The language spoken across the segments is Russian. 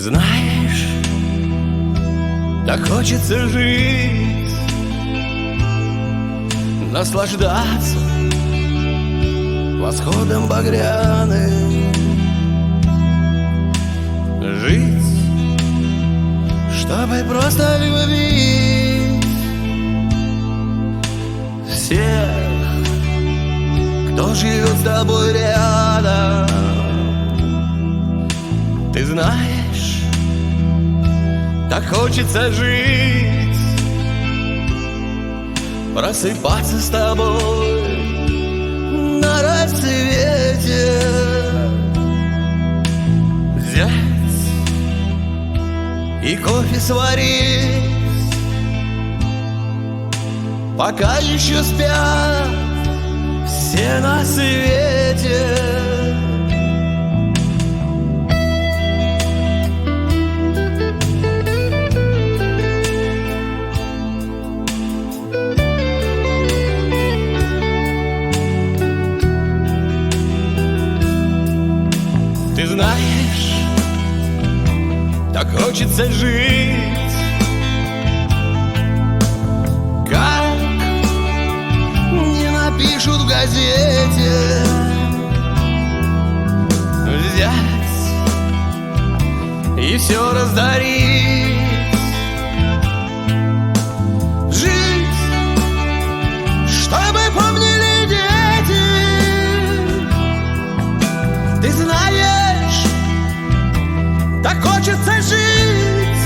знаешь, так хочется жить, наслаждаться восходом багряным, жить, чтобы просто любить всех, кто живет с тобой рядом. Ты знаешь, так хочется жить, просыпаться с тобой на рассвете, взять и кофе сварить, пока еще спят все на свете. Ты знаешь, так хочется жить, как не напишут в газете, взять и все раздарить, жить, чтобы помнили дети. Ты знаешь, так хочется жить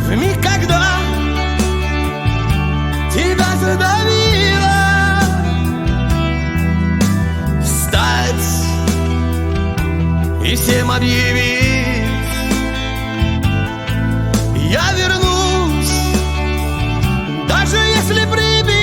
в миг, когда тебя задавило, встать и всем объявить: я вернусь, даже если прибило.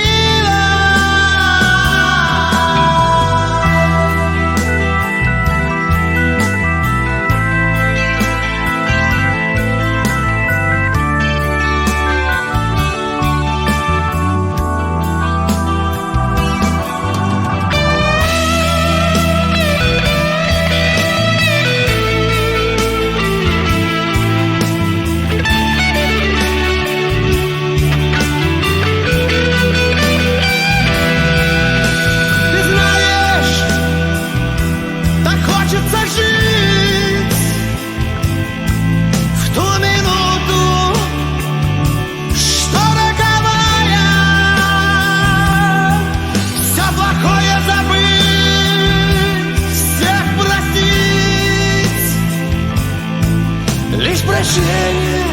Лишь прощение,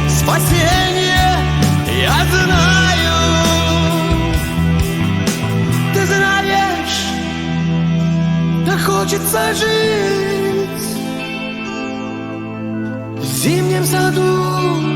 спасение, я знаю. Ты знаешь, так хочется жить в зимнем саду,